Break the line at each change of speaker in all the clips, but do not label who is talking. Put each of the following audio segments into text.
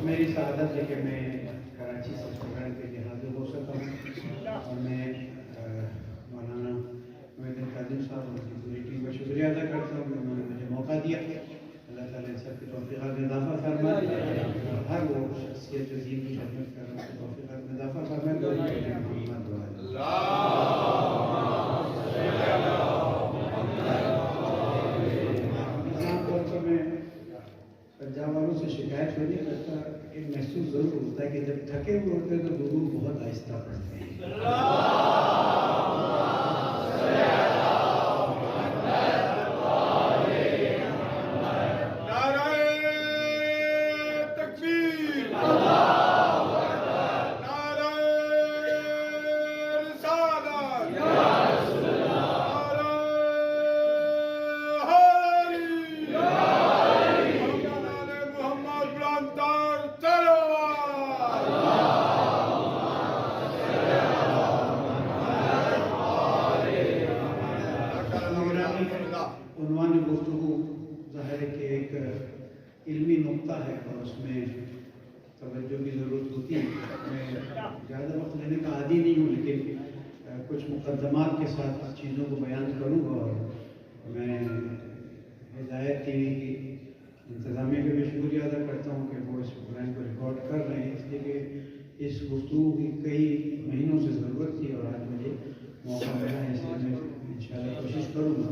میری سعادت ہے کہ میں کراچی سے پروگرام کے لیے حاضر ہو سکا ہوں، اور میں مولانا محمد قادم صاحب اور پوری ٹیم کا شکریہ ادا کرتا ہوں کہ انہوں نے مجھے موقع دیا۔ اللہ تعالیٰ ان سب کی توفیقات میں اضافہ فرمائے، اور ہر وہ شخصیت جو دین کی خدمت کر رہے ہیں توفیقات میں اضافہ فرمائے۔ عام طور پر میں پنجاب والوں سے شکایت نہیں کرتا، ایک محسوس ضرور ہوتا ہے کہ جب تھکے ہوئے ہوتے ہیں تو درود بہت آہستہ پڑھتے ہیں۔ عنوان گفتگو ظاہر ہے کہ ایک علمی نقطہ ہے اور اس میں توجہ کی ضرورت ہوتی ہے۔ میں زیادہ وقت لینے کا عادی نہیں ہوں، لیکن کچھ مقدمات کے ساتھ چیزوں کو بیان کروں گا، اور میں ہدایت ٹی وی کی انتظامیہ کا بھی شکریہ ادا کرتا ہوں کہ وہ اس پروگرام کو ریکارڈ کر رہے ہیں، اس لیے کہ اس گفتگو کی کئی مہینوں سے ضرورت تھی اور آج مجھے موقع ملا ہے، اس لیے میں انشاءاللہ کوشش کروں گا۔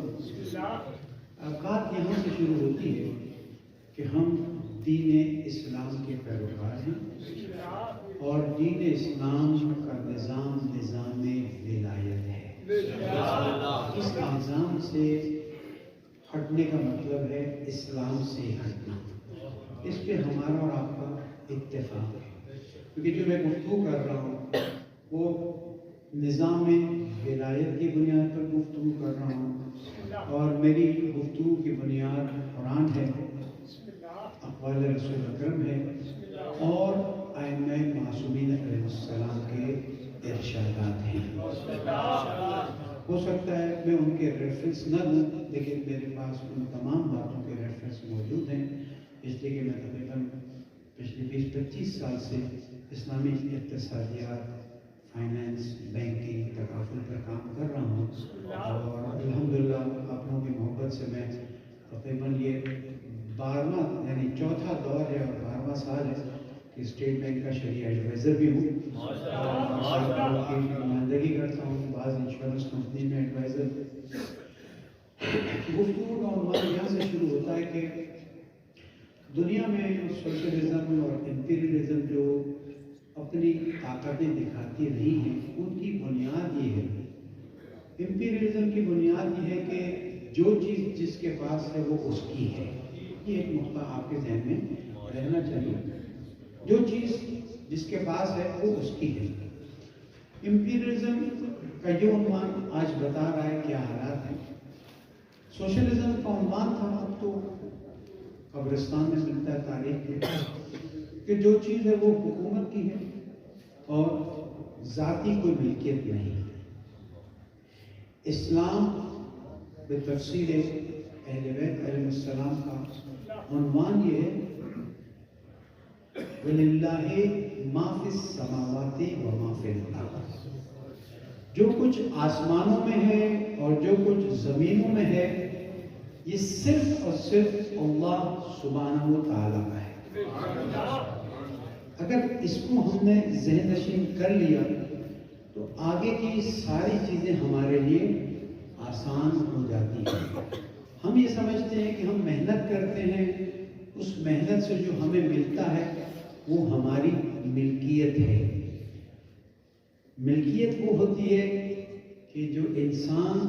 بات یہاں سے شروع ہوتی ہے کہ ہم دین اسلام کے پیروکار ہیں، اور دین اسلام کا نظام ولایت ہے۔ اس نظام سے ہٹنے کا مطلب ہے اسلام سے ہٹنا۔ اس پہ ہمارا اور آپ کا اتفاق ہے، کیونکہ جو میں گفتگو کر رہا ہوں وہ نظام ولایت کی بنیاد پر گفتگو کر رہا ہوں، اور میری گفتگو کی بنیاد قرآن ہے، اقوال رسول اکرم ہے، اور ائمہ معصومین علیہ السلام کے ارشادات ہیں۔ ہو سکتا ہے میں ان کے ریفرنس نہ دوں، لیکن میرے پاس ان تمام باتوں کے ریفرنس موجود ہیں، اس لیے کہ میں تقریباً پچھلے 20-25 سال سے اسلامی اقتصادیات، فائنینس، بینکنگ، تکافل پر کام کر رہا ہوں، اور الحمدللہ آپ لوگوں کی محبت سے میں تقریباً یہ 12واں یعنی چوتھا دور ہے اور 12واں سال ہے کہ اسٹیٹ بینک کا شرعی ایڈوائزر بھی ہوں، اور کی نمائندگی کرتا ہوں بعض انشورنس کمپنی میں ایڈوائزر۔ گفتگو کا عنوان یہاں سے شروع ہوتا ہے کہ دنیا میں سوشلزم اور امپیریلزم جو اپنی طاقتیں دکھاتی رہی ہیں، ان کی بنیاد یہ ہے، امپیریلزم کی بنیاد یہ ہے کہ جو چیز جس کے پاس ہے وہ اس کی ہے۔ یہ ایک نقطہ آپ کے ذہن میں رہنا چاہیے، جو چیز جس کے پاس ہے وہ اس کی ہے۔ امپیریلزم کا یہ عنوان آج بتا رہا ہے کیا حالات ہیں۔ سوشلزم کا عنوان تھا، اب تو قبرستان میں ملتا ہے تاریخ میں، کہ جو چیز ہے وہ حکومت کی ہے اور ذاتی کوئی ملکیت نہیں۔ اسلام بتفصیل اہل بیت علیہ السلام کا عنوان یہ ہے، وَلِلَّهِ مَا فِي السَّمَاوَاتِ وَمَا فِي الْأَرْضِ، جو کچھ آسمانوں میں ہے اور جو کچھ زمینوں میں ہے، یہ صرف اور صرف اللہ سبحانہ و تعالیٰ کا ہے۔ اگر اس کو ہم نے ذہن نشین کر لیا تو آگے کی ساری چیزیں ہمارے لیے آسان ہو جاتی ہیں۔ ہم یہ سمجھتے ہیں کہ ہم محنت کرتے ہیں، اس محنت سے جو ہمیں ملتا ہے وہ ہماری ملکیت ہے۔ ملکیت وہ ہوتی ہے کہ جو انسان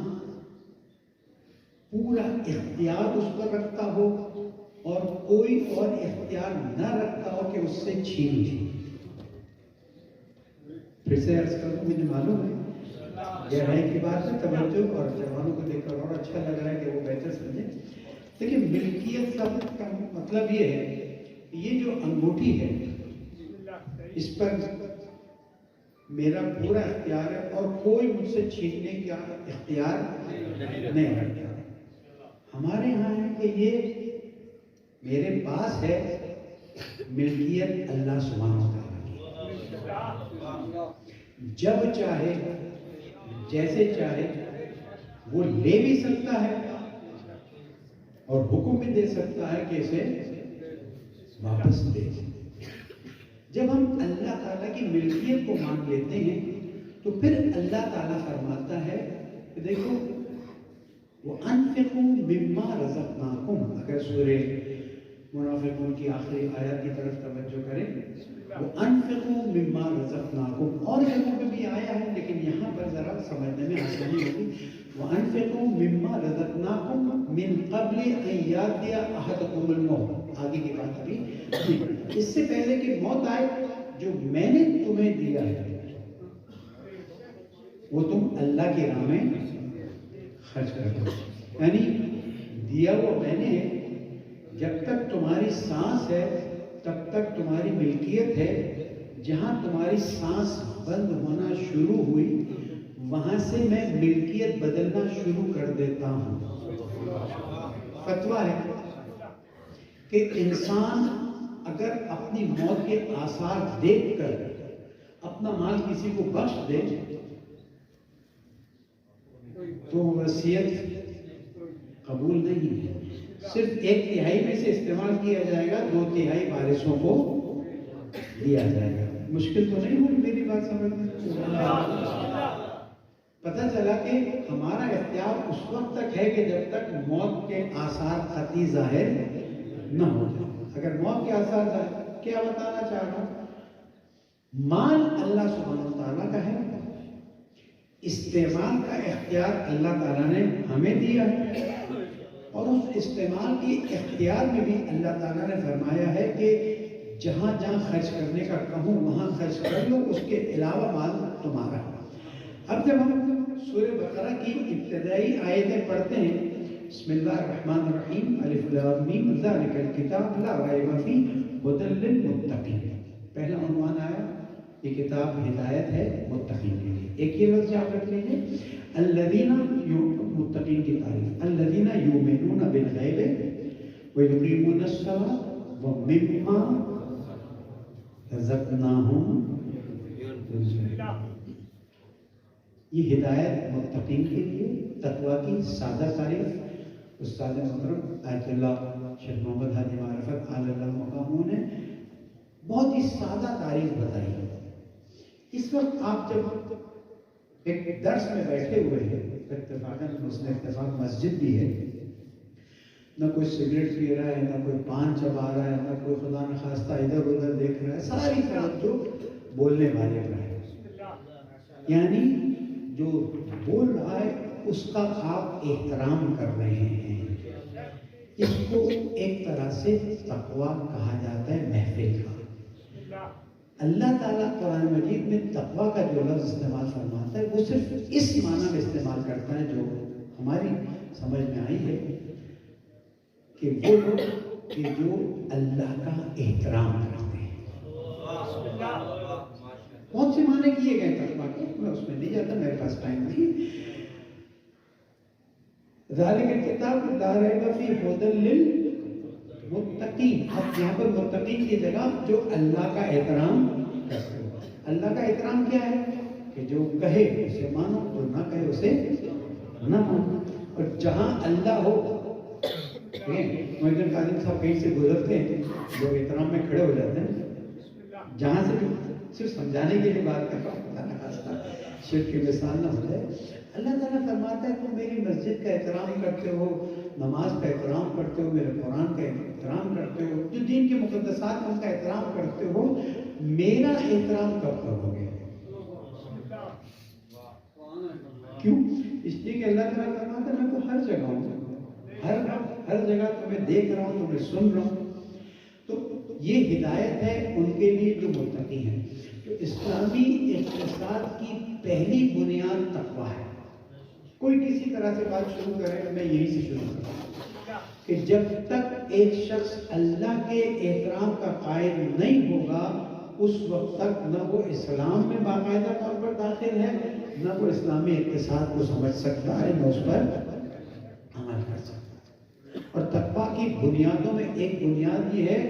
پورا اختیار اس پر رکھتا ہو اور کوئی اور اختیار نہ رکھتا ہو کہ اس سے چھین لے۔ پھر سے عرض کروں، مجھے معلوم ہے گہرائی کی بات ہے، توجہ اور جوانوں کو دیکھ کر اور اچھا لگ رہا ہے کہ وہ بہتر سمجھیں، لیکن ملکیت کا مطلب یہ ہے کہ یہ جو انگوٹھی ہے اس پر میرا پورا اختیار ہے اور کوئی مجھ سے چھیننے کا اختیار نہیں رکھتا۔ ہمارے ہاں ہے کہ یہ میرے پاس ہے، ملکیت اللہ سبحانہ و تعالیٰ کی، جب چاہے جیسے چاہے وہ لے بھی سکتا ہے اور حکم بھی دے سکتا ہے کہ اسے واپس دے۔ جب ہم اللہ تعالیٰ کی ملکیت کو مان لیتے ہیں تو پھر اللہ تعالیٰ فرماتا ہے کہ دیکھو وَأَنفِقُوا مِمَّا رَزَقْنَاكُمْ، اگر سورہ منافقون کی آخری آیات کی طرف توجہ کریں، وَأَنفِقُوا مِمَّا رَزَقْنَاكُمْ، اور جگہوں پہ بھی آیا ہے لیکن یہاں پر ذرا سمجھنے میں آسانی ہوگی، وَأَنفِقُوا مِمَّا رَزَقْنَاكُمْ مِن قَبْلِ أَن يَأْتِيَ أَحَدَكُمُ الْمَوْتُ، آگے کی بات ابھی، اس سے پہلے کہ موت آئے جو میں نے تمہیں دیا ہے وہ تم اللہ کی راہ میں خرچ کرو، یعنی دیا وہ میں نے، جب تک تمہاری سانس ہے تب تک تمہاری ملکیت ہے، جہاں تمہاری سانس بند ہونا شروع ہوئی وہاں سے میں ملکیت بدلنا شروع کر دیتا ہوں۔ فتویٰ ہے کہ انسان اگر اپنی موت کے آثار دیکھ کر اپنا مال کسی کو بخش دے تو وصیت قبول نہیں ہے، صرف 1/3 میں سے استعمال کیا جائے گا، 2/3 وارثوں کو دیا جائے گا۔ مشکل تو نہیں ہوئی میری بات سمجھنے؟ پتہ چلا کہ ہمارا اختیار اس وقت تک ہے کہ جب تک موت کے آثار خطی ظاہر نہ ہو جائے۔ اگر موت کے آثار ظاہر، کیا بتانا چاہ رہا ہوں، مال اللہ سبحانہ وتعالیٰ کا ہے، استعمال کا اختیار اللہ تعالیٰ نے ہمیں دیا ہے، اور اس استعمال کی اختیار میں بھی اللہ تعالیٰ نے فرمایا ہے کہ جہاں جہاں خرچ کرنے کا کہوں وہاں خرچ کر لو، اس کے علاوہ مال تمہارا۔ اب جب ہم سورہ بقرہ کی ابتدائی آیتیں پڑھتے ہیں، بسم اللہ الرحمن الرحیم، الف لام میم، ذالک الکتاب لا ریب فیہ ھدی للمتقین، پہلا عنوان آیا، یہ کتاب ہدایت ہے متقین کے لیے۔ ایک یہ لفظ یاد رکھ لیجیے، الذین، متقین کی تعریف، الذین یؤمنون بالغیب ویقیمون الصلاۃ ومما رزقناہم ينفقون۔ یہ ہدایت متقین کے لیے، تقویٰ کی سادہ تعریف استاد محترم آیت اللہ شیخ محمد حاجی معرفت علی اللہ مقاموں نے بہت ہی سادہ تعریف بتائی۔ اس وقت آپ جب ایک درس میں بیٹھے ہوئے ہیں، اتفاقاً اس میں اتفاق مسجد بھی ہے، نہ کوئی سگریٹ پی رہا ہے، نہ کوئی پان چبا رہا ہے، نہ کوئی خدا نخواستہ ادھر ادھر دیکھ رہا ہے، ساری توجہ بولنے والے پر ہے، یعنی جو بول رہا ہے اس کا آپ احترام کر رہے ہیں، اس کو ایک طرح سے تقویٰ کہا جاتا ہے، محفل کا۔ اللہ تعالیٰ قرآن مجید میں تقویٰ کا جو لفظ استعمال فرماتا ہے وہ صرف اس معنی میں استعمال کرتا ہے جو ہماری سمجھ میں آئی ہے، کہ وہ لوگ کہ جو اللہ کا احترام کرتے ہیں۔ بہت سے معنی کیے گئے تقویٰ کے، میں اس میں نہیں جاتا، میرے پاس ٹائم نہیں۔ ذالک الکتاب لا ریب فیہ ھدی للمتقین، اب یہاں پر متقین کی جگہ جو اللہ کا احترام کرتے ہیں۔ اللہ کا احترام کیا ہے کہ جو کہے اسے مانو، جو نہ کہے اسے نہ مانو، اور جہاں اللہ ہو، محدث قادم صاحب کہیں سے گزرتے ہیں، لوگ احترام میں کھڑے ہو جاتے ہیں، جہاں سے بھی صرف سمجھانے کے لیے بات کر رہا ہوں، خدا نخواستہ شرک کی مثال نہ ہو جائے۔ اللہ تعالیٰ فرماتا ہے تم میری مسجد کا احترام کرتے ہو، نماز کا احترام کرتے ہو، میرے قرآن کا احترام کرتے ہو، جو دین کے مقدسات ہیں ان کا احترام کرتے ہو، میرا احترام کب کرو گے؟ کیوں؟ اس لیے کہ اللہ تعالیٰ فرماتا ہے میں تو ہر جگہ ہوں، ہر جگہ تمہیں دیکھ رہا ہوں، تمہیں سن رہا ہوں۔ تو یہ ہدایت ہے ان کے لیے جو متقی ہیں۔ تو اسلامی اقتصاد کی پہلی بنیاد تقویٰ ہے۔ کوئی کسی طرح سے بات شروع کرے تو میں یہی سے شروع کروں کہ جب تک ایک شخص اللہ کے احترام کا قائل نہیں ہوگا اس وقت تک نہ وہ اسلام میں باقاعدہ طور پر داخل ہے، نہ وہ اسلامی اقتصاد کو سمجھ سکتا ہے، نہ اس پر عمل کر سکتا ہے۔ اور تقویٰ کی بنیادوں میں ایک بنیاد یہ ہے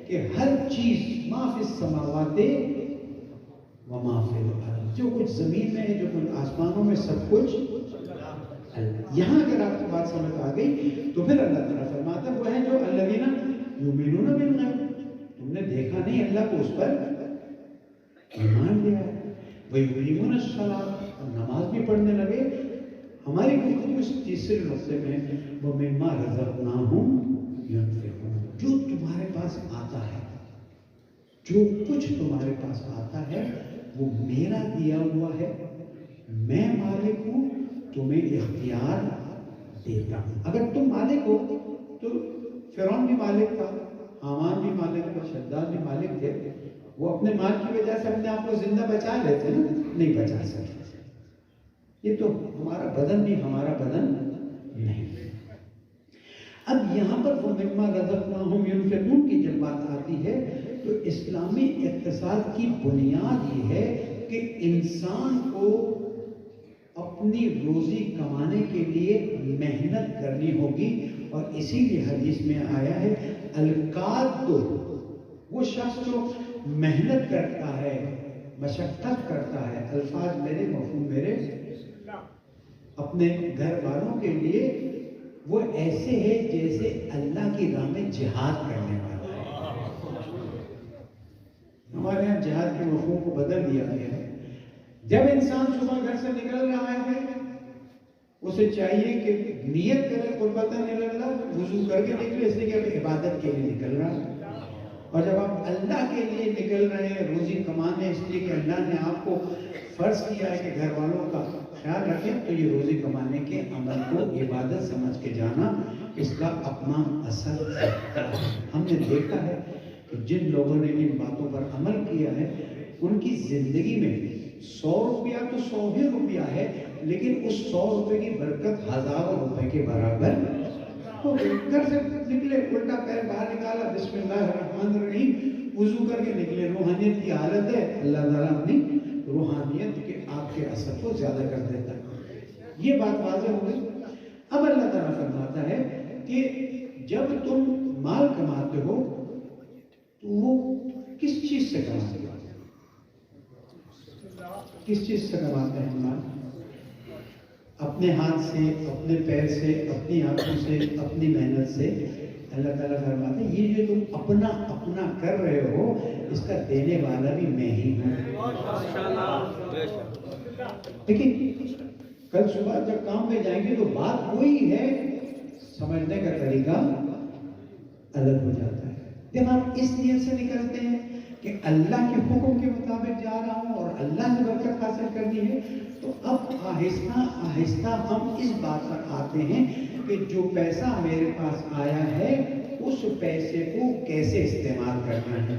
کہ ہر چیز ما فی السماوات و ما فی الارض، جو کچھ زمین میں ہے، جو کچھ آسمانوں میں، سب کچھ اللہ۔ یہاں اگر آپ کو بات سمجھ آ گئی تو پھر اللہ تعالیٰ فرماتا ہے وہ ہیں جو الذین یؤمنون بالغیب، تم نے دیکھا نہیں اللہ کو، اس پر ایمان لیا ہے، وَيُقِیمُونَ الصَّلَاةَ، اور نماز بھی پڑھنے لگے۔ ہماری گفتگو اس تیسرے نقطے میں وَمِمَّا رَزَقْنَاهُمْ يُنْفِقُونَ، جو تمہارے پاس آتا ہے، جو کچھ تمہارے پاس آتا ہے وہ میرا دیا ہوا ہے، میں مالک ہوں، تمہیں اختیار دیتا ہوں۔ اگر تم مالک ہو تو فرعون بھی مالک تھا، حامان بھی مالک تھا، شداد بھی مالک تھے، وہ اپنے مال کی وجہ سے اپنے آپ کو زندہ بچا لیتے نا، نہیں بچا سکتے۔ یہ تو ہمارا بدن بھی ہمارا بدن نہیں۔ اب یہاں پر وَمِمَّا رَزَقْنَاهُمْ يُنْفِقُونَ کی جب بات آتی ہے تو اسلامی اقتصاد کی بنیاد یہ ہے کہ انسان کو اپنی روزی کمانے کے لیے محنت کرنی ہوگی، اور اسی لیے حدیث میں آیا ہے القاد، وہ شخص جو محنت کرتا ہے، مشقت کرتا ہے، الفاظ میرے، مفہوم میرے، اپنے گھر والوں کے لیے وہ ایسے ہے جیسے اللہ کی راہ میں جہاد کرنے والا ہے۔ ہمارے یہاں جہاد کے مفہوم کو بدل دیا گیا ہے۔ جب انسان صبح گھر سے نکل رہا ہے اسے چاہیے کہ نیت کرے، قربتاً اللہ، وضو کر کے نکلے، اس لیے کہ اب عبادت کے لیے نکل رہا ہے۔ اور جب آپ اللہ کے لیے نکل رہے ہیں روزی کمانے، اس لیے کہ اللہ نے آپ کو فرض کیا ہے کہ گھر والوں کا خیال رکھیں، تو یہ روزی کمانے کے عمل کو عبادت سمجھ کے جانا، اس کا اپنا اثر ہے۔ ہم نے دیکھا ہے کہ جن لوگوں نے ان باتوں پر عمل کیا ہے ان کی زندگی میں 100 روپیہ تو 100 ہی روپیہ ہے، لیکن اس 100 روپے کی برکت ہزاروں روپے کے برابر ہو گئی۔ گھر سے نکلے، الٹا پیر باہر نکالا، بسم اللہ الرحمن الرحیم، وضو کر کے نکلے، روحانیت کی حالت ہے، اللہ تعالیٰ اپنی روحانیت کے آپ کے اثر کو زیادہ کر دیتا ہے۔ یہ بات واضح ہو گئی۔ اب اللہ تعالیٰ فرماتا ہے کہ جب تم مال کماتے ہو تو وہ کس چیز سے کماتے ہو؟ کس چیز سے کماتے ہیں مال؟ اپنے ہاتھ سے، اپنے پیر سے، اپنی آنکھوں سے، اپنی محنت سے۔ اللہ تعالیٰ فرماتے ہیں یہ جو تم اپنا اپنا کر رہے ہو اس کا دینے والا بھی میں ہی ہوں۔ لیکن کل صبح جب کام پہ جائیں گے تو بات وہی ہے، سمجھنے کا طریقہ الگ ہو جاتا ہے۔ جب آپ اس نیت سے نکلتے ہیں کہ اللہ کے حکم کے مطابق جا رہا ہوں اور اللہ سے برکت حاصل کرنی ہے، تو اب آہستہ آہستہ ہم اس بات پر آتے ہیں کہ جو پیسہ میرے پاس آیا ہے اس پیسے کو کیسے استعمال کرنا ہے۔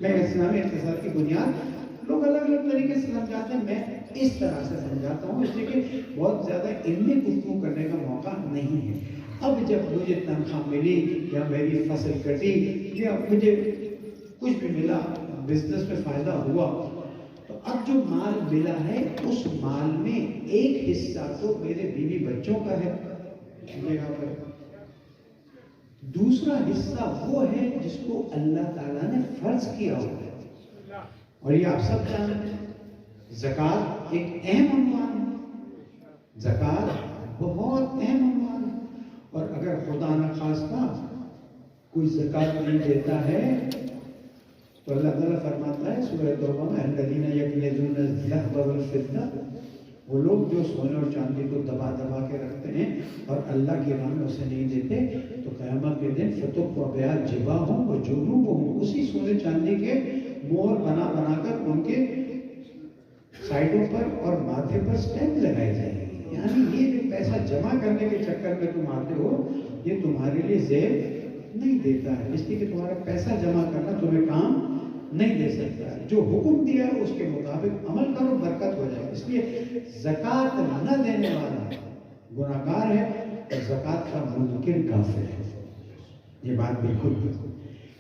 میں اسلامی اقتصاد کی بنیاد لوگ الگ الگ طریقے سے سمجھاتے ہیں، میں اس طرح سے سمجھاتا ہوں، اس لیے کہ بہت زیادہ علمی گفتگو کرنے کا موقع نہیں ہے۔ اب جب مجھے تنخواہ ملی یا میری فصل کٹی یا مجھے کچھ بھی ملا، بزنس میں فائدہ ہوا، تو اب جو مال ملا ہے اس مال میں ایک حصہ تو میرے بیوی بچوں کا ہے، دوسرا حصہ وہ ہے جس کو اللہ تعالیٰ نے فرض کیا ہوا ہے، اور یہ آپ سب جانتے ہیں زکوٰۃ ایک اہم عنوان ہے، زکوٰۃ بہت اہم عنوان ہے، اور اگر خدا نخواستہ کوئی زکوٰۃ نہیں دیتا ہے تو اللہ تعالیٰ فرماتا ہے سورہ توبہ میں الذین یکنزون الذهب والفضہ، وہ لوگ جو سونے اور چاندی کو دبا دبا کے رکھتے ہیں اور اللہ کی راہ میں اسے نہیں دیتے، تو قیامت کے دن فتقطع جباہہم وجنوبہم، اسی سونے چاندی کے مہر بنا بنا کر ان کے سائڈوں پر اور ماتھے پر سٹیمپ لگائے جائیں گے۔ یعنی یہ جو پیسہ جمع کرنے کے چکر میں تم آتے ہو یہ تمہارے لیے زیب نہیں دیتا ہے، اس لیے کہ تمہارا پیسہ جمع کرنا تمہیں کام نہیں دے سکتا ہے۔ جو حکم دیا ہے اس کے مطابق عمل کرو، برکت ہو جائے۔ اس لیے زکوٰۃ نہ دینے والا گناہ گار ہے اور زکوٰۃ کا منکر کافر ہے، یہ بات بالکل۔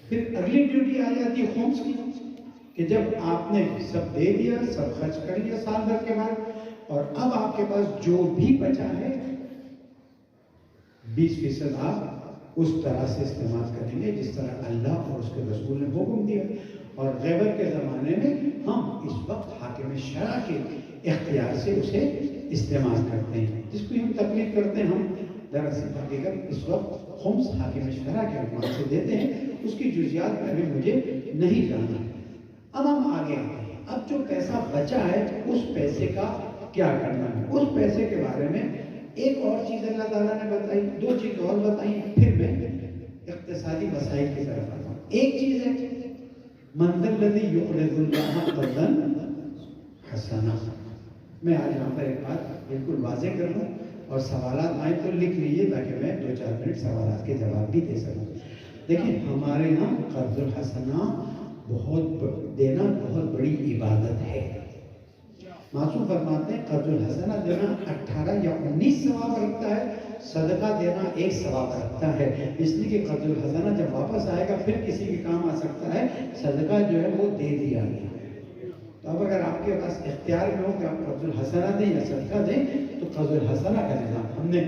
پھر اگلی ڈیوٹی آ جاتی ہے خمس کی، کہ جب آپ نے سب دے دیا، سب خرچ کر لیا سال بھر کے بعد، اور اب آپ کے پاس جو بھی بچا ہے 20% آپ اس طرح سے استعمال کریں گے جس طرح اللہ اور اس کے رسول نے حکم دیا. اور غیبت کے زمانے میں ہم اس وقت حاکم شرع کے اختیار سے اسے استعمال کرتے ہیں. جس کو ہم تقلید کرتے ہیں، ہم دراصل حقیقت اس وقت خمس حاکم شرع کے عنوان سے دیتے ہیں. اس کی جزیات میں بھی مجھے نہیں جانا. اب ہم آگے آتے ہیں. اب جو پیسہ بچا ہے اس پیسے کا کیا کرنا ہے، اس پیسے کے بارے میں ایک اور چیز اللہ تعالیٰ نے بتائی، دو چیز اور بتائی، پھر میں اقتصادی مسائل کی طرف آتا ہوں. ایک چیز ہے من ذا الذی یقرض اللہ قرضا حسنا. میں آج یہاں پر ایک بات بالکل واضح کر دوں، اور سوالات آئیں تو لکھ لیجیے تاکہ میں 2-4 منٹ سوالات کے جواب بھی دے سکوں. دیکھیں ہمارے یہاں قرض الحسنہ دینا بہت بڑی عبادت ہے. معصوم فرماتے ہیں قرض الحسنہ دینا 18 یا 19 ثواب رکھتا ہے، صدقہ دینا 1 ثواب رکھتا ہے. اس لیے کہ قرض الحسنہ جب واپس آئے گا پھر کسی کے کام آ سکتا ہے، صدقہ جو ہے وہ دے دیا گیا. تو اب اگر آپ کے پاس اختیار میں ہو کہ آپ قرض الحسنہ دیں یا صدقہ دیں تو قرض الحسنہ کا نظام ہم نے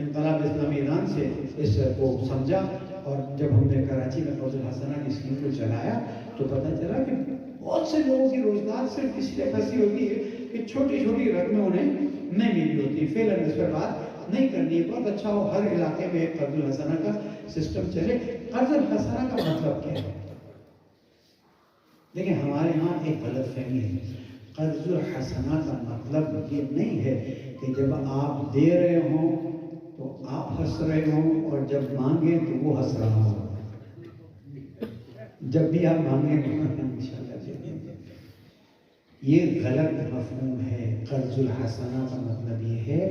انقلاب اسلامی ایران سے اس کو سمجھا. اور جب ہم نے کراچی میں قرض الحسنہ کی اسکیم کو چلایا تو پتہ چلا کہ بہت سے لوگوں کی روزگار صرف اس لیے پھنسی ہوتی ہے کہ چھوٹی چھوٹی رقمیں انہیں نہیں ملی ہوتی. فیلن اس پر بات نہیں کرنی ہے. بہت اچھا ہو ہر علاقے میں ایک قرض الحسنہ کا سسٹم چلے. قرض الحسنہ کا مطلب کیا ہے؟ دیکھیں ہمارے یہاں ایک غلط فہمی ہے. قرض الحسنہ کا مطلب یہ نہیں ہے کہ جب آپ دے رہے ہوں تو آپ ہنس رہے ہوں اور جب مانگیں تو وہ ہنس رہا ہو. جب بھی آپ مانگیں تو انشاءاللہ دے دیں گے. یہ غلط مفہوم ہے. قرض الحسنہ کا مطلب یہ ہے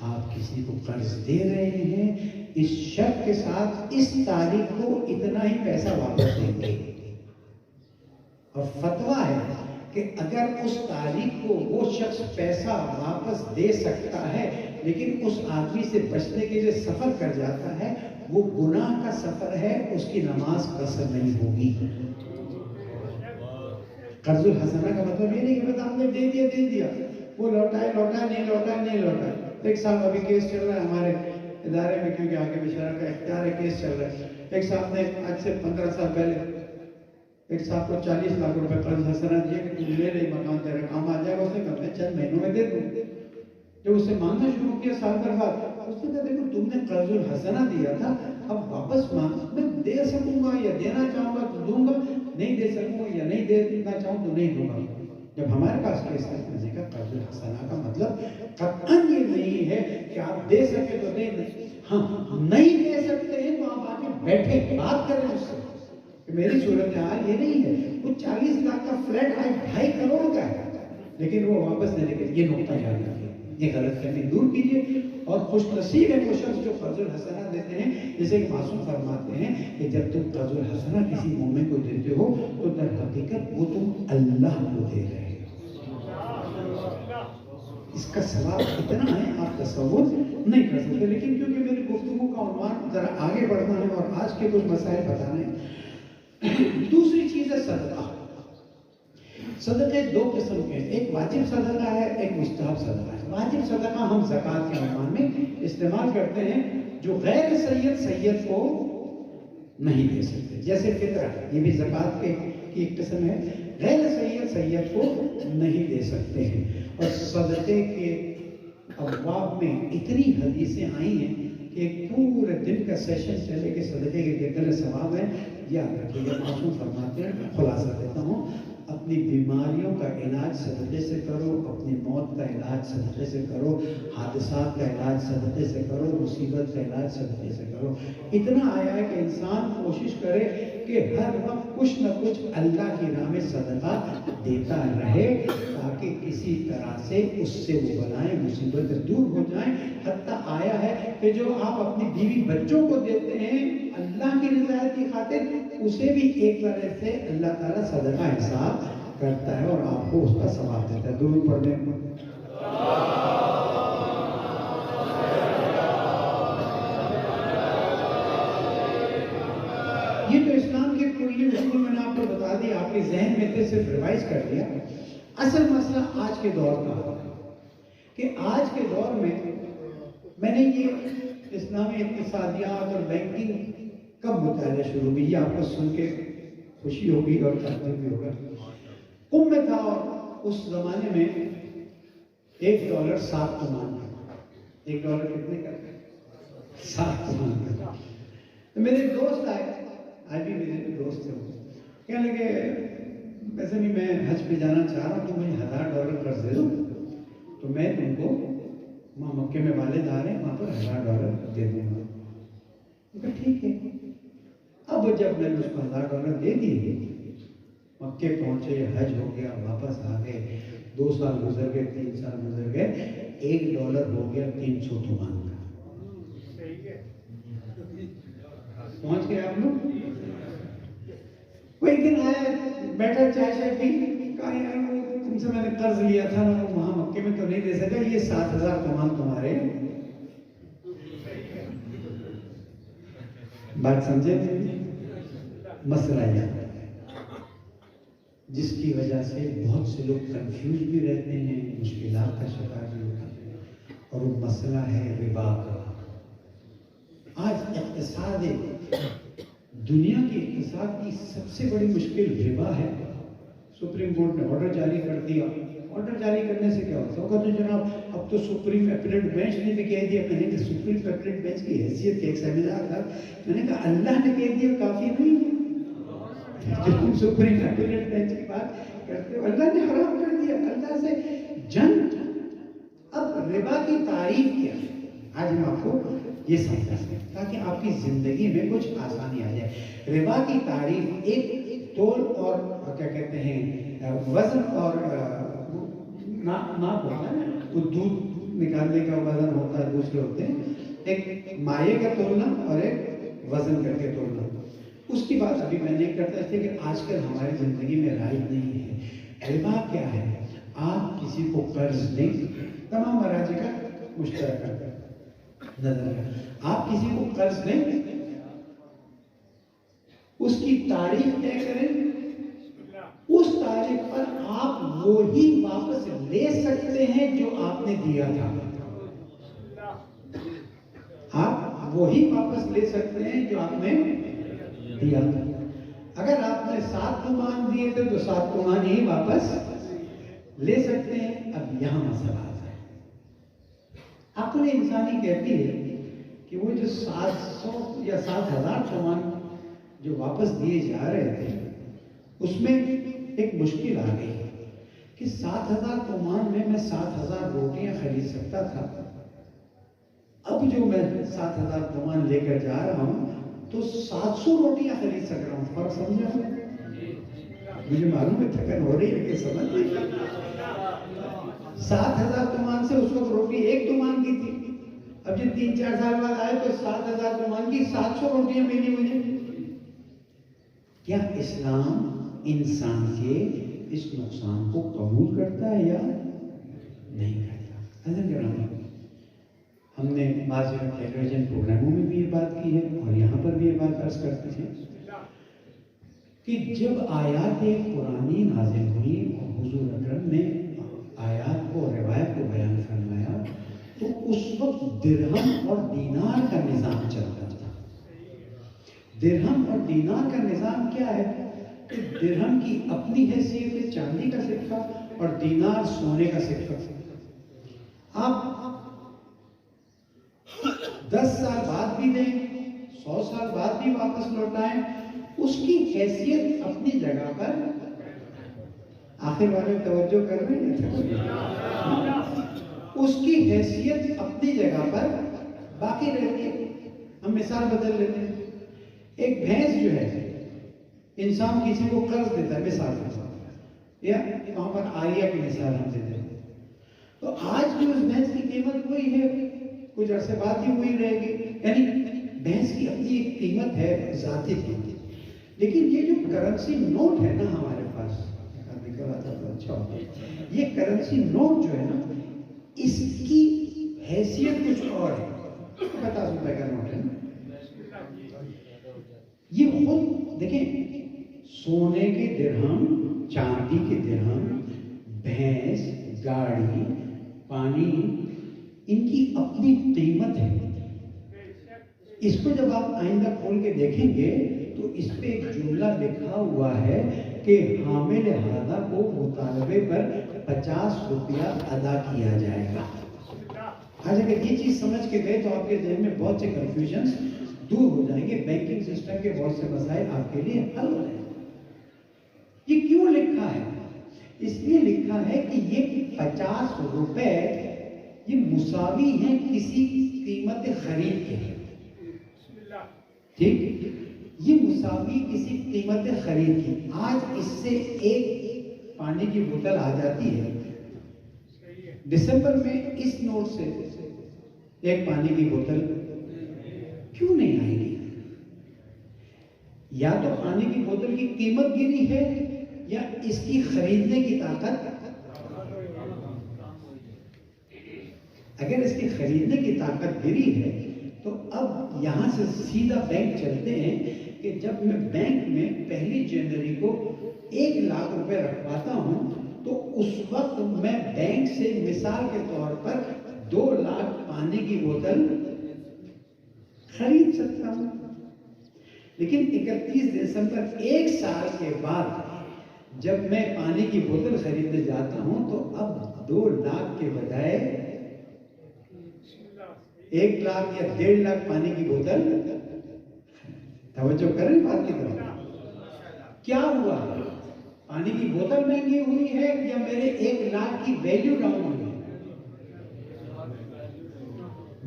آپ کسی کو قرض دے رہے ہیں اس شرط کے ساتھ اس تاریخ کو اتنا ہی پیسہ واپس دیں گے. اور فتویٰ ہے کہ اگر اس تاریخ کو وہ شخص پیسہ واپس دے سکتا ہے لیکن اس آدمی سے بچنے کے لیے سفر کر جاتا ہے، وہ گناہ کا سفر ہے، اس کی نماز قصر نہیں ہوگی. قرض الحسنہ کا مطلب یہ نہیں کہ بس آپ نے دے دیا وہ لوٹائے نہیں لوٹائے. ایک صاحب ابھی کیس چل رہا ہے ہمارے ادارے میں، کیونکہ آگے بشارہ کا اختیار ہے، کیس چل رہا ہے. ایک صاحب نے آج سے 15 سال پہلے ایک صاحب کو 40 لاکھ روپے قرض حسنہ دیا کہ تم لے لے مکان تیرے کام آ جائے گا. اس نے کہا میں چند مہینوں میں دے دوں. جب اس سے مانگنا شروع کیا سال بھر بعد، اس نے کہا دیکھو تم نے قرض الحسنہ دیا تھا، اب واپس مانگ، میں دے سکوں گا یا دینا چاہوں گا تو دوں گا، نہیں دے سکوں گا یا نہیں دینا چاہوں تو نہیں دوں گا. جب ہمارے پاس کیس ہے کا قرض الحسنہ کا مطلب قطعاً یہ نہیں ہے کہ آپ دے سکے تو دیں. ہاں نہیں دے سکتے ہیں تو آپ آگے بیٹھے بات کریں اس سے کہ میری صورتحال یہ نہیں ہے. وہ 40 لاکھ کا فلیٹ آج 2.5 کروڑ کا ہے لیکن وہ واپس نہیں لے. یہ نقطہ یاد رکھیے، یہ غلط فہمی دور کیجیے. اور خوش نصیب ہے وہ شخص جو قرض الحسنہ دیتے ہیں. جیسے کہ معصوم فرماتے ہیں کہ جب تم قرض الحسنہ کسی مومن کو دیتے ہو تو در حقیقت وہ تم اللہ کو دے رہے ہو. اس کا ثواب اتنا ہے آپ تصور نہیں کر سکتے. لیکن کیونکہ میری گفتگو کا عنوان ذرا آگے بڑھنا ہے اور آج کے کچھ مسائل بتانے ہیں. دوسری چیز ہے صدقہ. صدقے 2 قسم کے ہیں، ایک واجب صدقہ ہے، ایک مستحب صدقہ ہے. واجب صدقہ ہم زکوٰۃ کے عنوان میں استعمال کرتے ہیں جو غیر سید کو نہیں دے سکتے. جیسے فطرہ، یہ بھی زکوٰۃ کی ایک قسم ہے. غیر سید کو نہیں دے سکتے ہیں. اور صدقے کے ابواب میں اتنی حدیثیں آئی ہیں کہ ایک پورے دن کا سیشن چلے کہ صدقے کے کتنے ثواب ہیں. یاد رکھیے گا. معصوم فرماتے ہیں، خلاصہ دیتا ہوں، اپنی بیماریوں کا علاج صدقے سے کرو، اپنی موت کا علاج صدقے سے کرو، حادثات کا علاج صدقے سے کرو، مصیبت کا علاج صدقے سے کرو. اتنا آیا ہے کہ انسان کوشش کرے کہ ہر وقت کچھ نہ کچھ اللہ کی راہ میں صدقہ دیتا رہے تاکہ کسی طرح سے اس سے وہ بلائیں مصیبتیں دور ہو جائیں. حتیٰ آیا ہے کہ جو آپ اپنی بیوی بچوں کو دیتے ہیں اللہ کی رضایت کی خاطر، اسے بھی ایک طرح سے اللہ تعالیٰ صدقہ حساب کرتا ہے اور آپ کو اس کا ثواب دیتا ہے. درود پڑھ لیں. یہ تو اسلام کے کلی اصول میں نے آپ کو بتا دیا، آپ کے ذہن میں تھے، صرف ریوائز کر دیا. اصل مسئلہ آج کے دور کا کہ آج کے دور میں نے یہ اسلامی اقتصادیات اور بینکنگ کب مطالعہ شروع ہوئی؟ یہ آپ کو سن کے خوشی ہوگی اور تعجب بھی ہوگا. کم میں تھا اور اس زمانے میں $1 7 تومان کا. $1 کتنے کا؟ 7 تومان کا. تو میرے ایک دوست آئے, آج بھی میرے دوست تھے, کہنے لگے ویسے بھی میں حج پہ جانا چاہ رہا ہوں تو مجھے $1000 قرض دے دو تو میں تم کو وہاں مکے میں والد آ رہے ہیں وہاں پر $1000 دے دوں گا. ٹھیک ہے. اب جب میں نے اس کو $1000 دے دیے, مکے پہنچے, حج ہو گیا, واپس آ گئے, 2 سال گزر گئے, 3 سال گزر گئے, $1 ہو گیا 300 تومان کا. پہنچ گئے آپ لوگ. کوئی دن آیا, بیٹھا, چائے پی, کہا یار تم سے میں نے قرض لیا تھا نا, وہاں مکے میں تو نہیں دے سکا, یہ 7000 تومان تمہارے. بات سمجھے؟ مسئلہ یہ جس کی وجہ سے بہت سے لوگ کنفیوز بھی رہتے ہیں, مشکلات کا شکار بھی ہوتے ہیں, اور وہ مسئلہ ہے ربا کا. آج اقتصاد, دنیا کے اقتصاد کی سب سے بڑی مشکل ربا ہے. سپریم کورٹ نے آرڈر جاری کر دیا. آرڈر جاری کرنے سے کیا ہوتا ہوگا؟ تو جناب اب تو سپریم اپیلیٹ بینچ نے بھی کہہ دیا. میں نے کہا سپریم اپیلیٹ بینچ کی حیثیت کے ایک سیمینار تھا, میں نے کہا اللہ نے کہہ دیا کافی نہیں. جب تم سپریم اپیلیٹ بینچ کی بات کرتے ہو, اللہ نے حرام کر دیا, اللہ سے جنگ. اب ربا کی تعریف کیا ہے آج ہم آپ کو یہ سمجھا سکیں تاکہ آپ کی زندگی میں کچھ آسانی آ جائے. ربا کی تعریف ایک تول اور کیا کہتے ہیں وزن اور ناپ ہوتا ہے, وہ دودھ نکالنے کا وزن ہوتا ہے, دوسرے ہوتے ہیں, ایک مائع کا تولنا اور ایک وزن کر کے تولنا. اس کی بات ابھی میں نہیں کرتا اس لیے کہ آج کل ہماری زندگی میں رائج نہیں ہے. ربا کیا ہے؟ آپ کسی کو قرض دیں, تمام مراجع کا مشترکہ نظر, آپ کسی کو قرض دیں, اس کی تاریخ طے کریں, اس تاریخ پر آپ وہی واپس لے سکتے ہیں جو آپ نے دیا تھا. آپ وہی واپس لے سکتے ہیں جو آپ نے دیا تھا. اگر آپ نے 7 تومان دیے تھے تو 7 تومان ہی واپس لے سکتے ہیں. اب یہاں مسئلہ آتا ہے. عقل انسانی کہتی ہے کہ وہ جو 700 یا 7000 تومان جو واپس دیے جا رہے تھے, اس میں ایک مشکل آ گئی کہ 7000 تومان میں 7000 روٹیاں خرید سکتا تھا. اب جو میں 7000 تومان لے کر جا رہا ہوں تو 700 روٹیاں خرید سک رہا ہوں. فرق سمجھا؟ مجھے معلوم ہے تھکن ہو رہی ہے کہ سمجھ نہیں. 7000 تومان سے اس وقت روٹی 1 تومان کی تھی. اب جب 3-4 سال بعد آئے تو 7000 تومان کی 700 روٹیاں ملی مجھے. کیا اسلام انسان کے اس نقصان کو قبول کرتا ہے یا نہیں کرتا؟ حضرت گرامی, ہم نے بعض ٹیلی ویژن پروگراموں میں بھی یہ بات کی ہے اور یہاں پر بھی یہ بات عرض کرتے ہیں کہ جب آیات قرآنی نازل ہوئی اور حضور اکرم نے آیات کو, روایت کو بیان فرمایا, تو اس وقت درہم اور دینار کا نظام چلتا تھا. درہم اور دینار کا نظام کیا ہے کہ درہم کی اپنی حیثیت ہے, چاندی کا سکہ, اور دینار سونے کا سکہ. آپ 10 سال بعد بھی دیں, 100 سال بعد بھی واپس لوٹائیں, اس کی حیثیت اپنی جگہ پر. آخر والے توجہ کر رہے ہیں؟ اس کی حیثیت اپنی جگہ پر باقی رہتی ہے. ہم مثال بدل لیتے ہیں. ایک بھینس جو ہے, انسان کسی کو قرض دیتا ہے مثال کے ساتھ, یا وہاں پر آریہ کی مثال ہم دیتے ہیں, تو آج بھی اس بھینس کی قیمت وہی ہے, کچھ عرصے بعد ہی وہی رہے گی. یعنی بھینس کی اپنی ایک قیمت ہے, ذاتی قیمت. لیکن یہ جو کرنسی نوٹ ہے نا ہمارے پاس, اچھا ہوتا ہے, یہ کرنسی نوٹ جو ہے نا, اس کی حیثیت کچھ اور ہے. 50 روپے کا نوٹ ہے نا, یہ خود دیکھیں, سونے کے درہم, چاندی کے درہم, بھینس, گاڑی, پانی, ان کی اپنی قیمت ہے. اس کو جب آپ آئندہ کھول کے دیکھیں گے تو اس پہ ایک جملہ لکھا ہوا ہے کہ حامل ہادہ کو مطالبے پر 50 روپیہ ادا کیا جائے گا. آج اگر یہ چیز سمجھ کے گئے تو آپ کے ذہن میں بہت سے کنفیوژنس دور ہو جائیں گے. بینکنگ سسٹم کے بہت سے مسائل آپ کے لیے حل ہو جائیں گے. یہ کیوں لکھا ہے؟ اس لیے لکھا ہے کہ یہ 50 روپے یہ مساوی ہیں کسی قیمت خرید کے. ٹھیک، یہ مساوی کسی قیمت خرید کی. آج اس سے ایک پانی کی بوتل آ جاتی ہے، دسمبر میں اس نوٹ سے ایک پانی کی بوتل کیوں نہیں آئے گی؟ یا تو پانی کی بوتل کی قیمت گری ہے یا اس کی خریدنے کی طاقت. اگر اس کی خریدنے کی طاقت گری ہے تو اب یہاں سے سیدھا بینک چلتے ہیں کہ جب میں بینک میں 1 جنوری کو 1 لاکھ روپے رکھواتا ہوں تو اس وقت میں بینک سے مثال کے طور پر 2 لاکھ پانی کی بوتل خرید سکتا ہوں. لیکن 31 دسمبر 1 سال کے بعد جب میں پانی کی بوتل خریدنے جاتا ہوں تو اب 2 لاکھ کے بجائے 1 لاکھ یا 1.5 لاکھ پانی کی بوتل. توجہ کریں بات کی طرف. کیا ہوا؟ پانی کی بوتل مہنگی ہوئی ہے یا میرے 1 لاکھ کی ویلیو ڈاؤن ہوئی ہے؟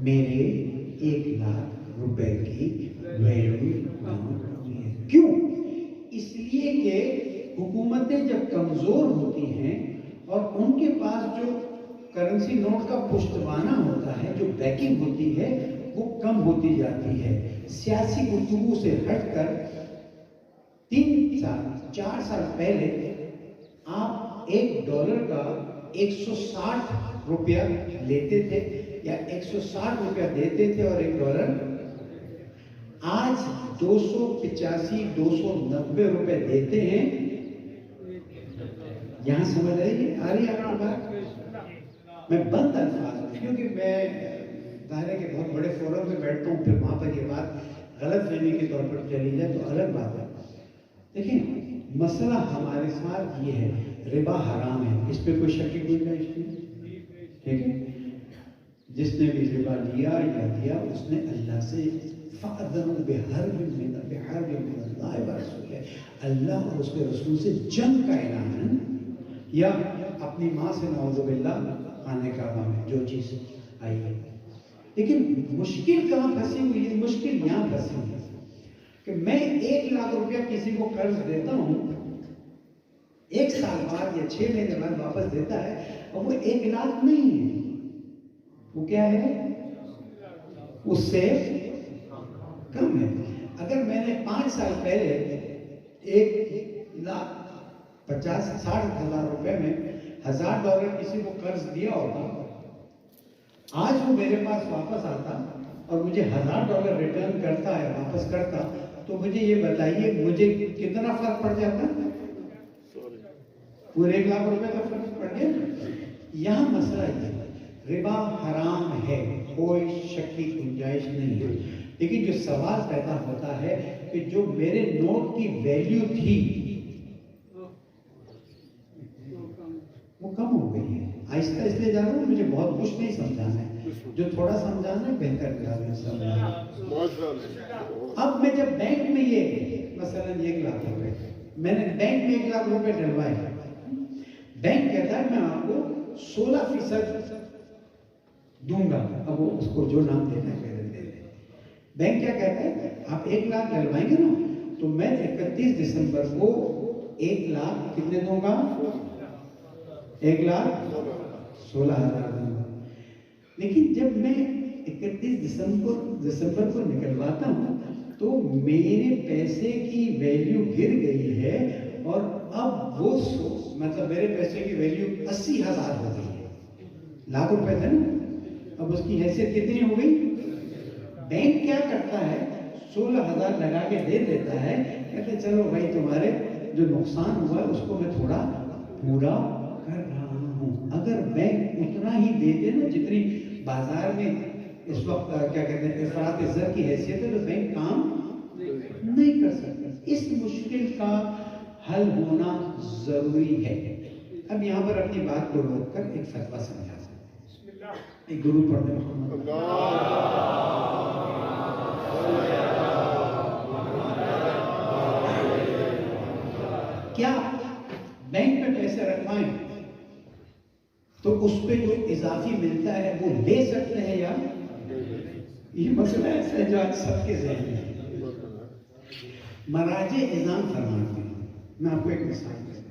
میرے 1 لاکھ روپے کی ویلیو ڈاؤن ہوئی ہے. کیوں؟ اس لیے کہ حکومتیں جب کمزور ہوتی ہیں اور ان کے پاس جو کرنسی نوٹ کا پشتوانہ ہوتا ہے، جو بیکنگ ہوتی ہے، وہ کم ہوتی جاتی ہے. سیاسی گفتگو سے ہٹ کر 3 سال 4 سال پہلے آپ $1 کا 160 روپیہ لیتے تھے یا 160 روپیہ دیتے تھے اور $1. آج 285 290 روپے دیتے ہیں. یہاں سمجھ رہی ہے؟ آ رہی ہے آپ کی بات؟ میں بند الفاظ میں، کیونکہ میں ظاہر ہے کہ بہت بڑے فورم میں بیٹھتا ہوں، پھر وہاں پر یہ بات غلط فہمی کے طور پر چلی جائے تو الگ بات ہے. دیکھیں، مسئلہ ہمارے ساتھ یہ ہے، ربا حرام ہے، اس پہ کوئی شک کی گنجائش نہیں. ٹھیک ہے، جس نے بھی ربا لیا یا دیا اس نے اللہ سے فَأَذَنُوا بِحَرْبٍ مِّنَ اللَّهِ وَرَسُولِهِ، اللہ اور اس کے رسول سے جنگ کا اعلان، یا اپنی ماں سے نعوذ باللہ خانہ کعبہ میں جو چیز آئی ہے. لیکن مشکل کہاں پھنسی ہوئی ہے؟ مشکل یہاں پھنسی ہوئی ہے کہ میں 1 لاکھ روپیہ کسی کو قرض دیتا ہوں، 1 سال بعد یا 6 مہینے بعد واپس دیتا ہے، اور وہ 1 لاکھ نہیں ہے، وہ کیا ہے؟ اس سے کم ہے. اگر میں نے 5 سال پہلے 1,50,60,000 روپے میں $1,000 کسی کو قرض دیا ہوتا، آج وہ میرے پاس واپس آتا اور مجھے $1,000 ریٹرن کرتا ہے، واپس کرتا، تو مجھے یہ بتائیے مجھے کتنا فرق پڑ جاتا؟ پورے 1 لاکھ روپے کا فرق پڑ گیا. یہاں مسئلہ یہ، ربا حرام ہے، کوئی شک کی گنجائش نہیں ہے. لیکن جو سوال پیدا ہوتا ہے کہ جو میرے نوٹ کی ویلیو تھی وہ کم ہو گئی ہے. آہستہ اس لیے جا رہا ہوں، مجھے بہت کچھ نہیں سمجھانا ہے، جو تھوڑا سمجھانا ہے بہتر سمجھانا. اب میں جب بینک میں یہ مثلاً 1 لاکھ روپے میں نے بینک میں 1 لاکھ روپے ڈلوائے، بینک کہتا ہے میں آپ کو 16% دوں گا. اب وہ اس کو جو نام دینا ہے دے دیں. بینک کیا کہتا ہے؟ آپ 1 لاکھ ڈلوائیں گے نا تو میں 31 دسمبر کو 1 لاکھ کتنے دوں گا؟ 1,16,000 دوں گا. لیکن جب میں 31 دسمبر کو نکلواتا ہوں تو میرے پیسے کی ویلیو گر گئی ہے اور اب وہ مطلب میرے پیسے کی ویلیو 80,000 ہو گئی ہے. لاکھ روپے تھے نا، اب اس کی حیثیت کتنی ہو گئی؟ بینک کیا کرتا ہے؟ 16,000 لگا کے دے دیتا ہے، کہتے چلو بھائی تمہارے جو نقصان ہوا ہے اس کو میں تھوڑا پورا کر رہا ہوں. اگر بینک اتنا ہی دے دے نا جتنی بازار میں اس وقت کیا کہتے ہیں افراط زر کی حیثیت ہے تو بینک کام نہیں کر سکتا. اس مشکل کا حل ہونا ضروری ہے. اب یہاں پر اپنی بات کو روک کر ایک فتویٰ سمجھا سکتے ہیں. ایک درود پڑھ دیں محمد. کیا بینک میں پیسے رکھوائیں تو اس پہ جو اضافی ملتا ہے وہ لے سکتے ہیں یا یہ مسئلہ ایسا ہے جو آج سب کے ذہن میں ہے. مراجع نظام فرماتے ہیں. میں آپ کو ایک مثال دیتا ہوں.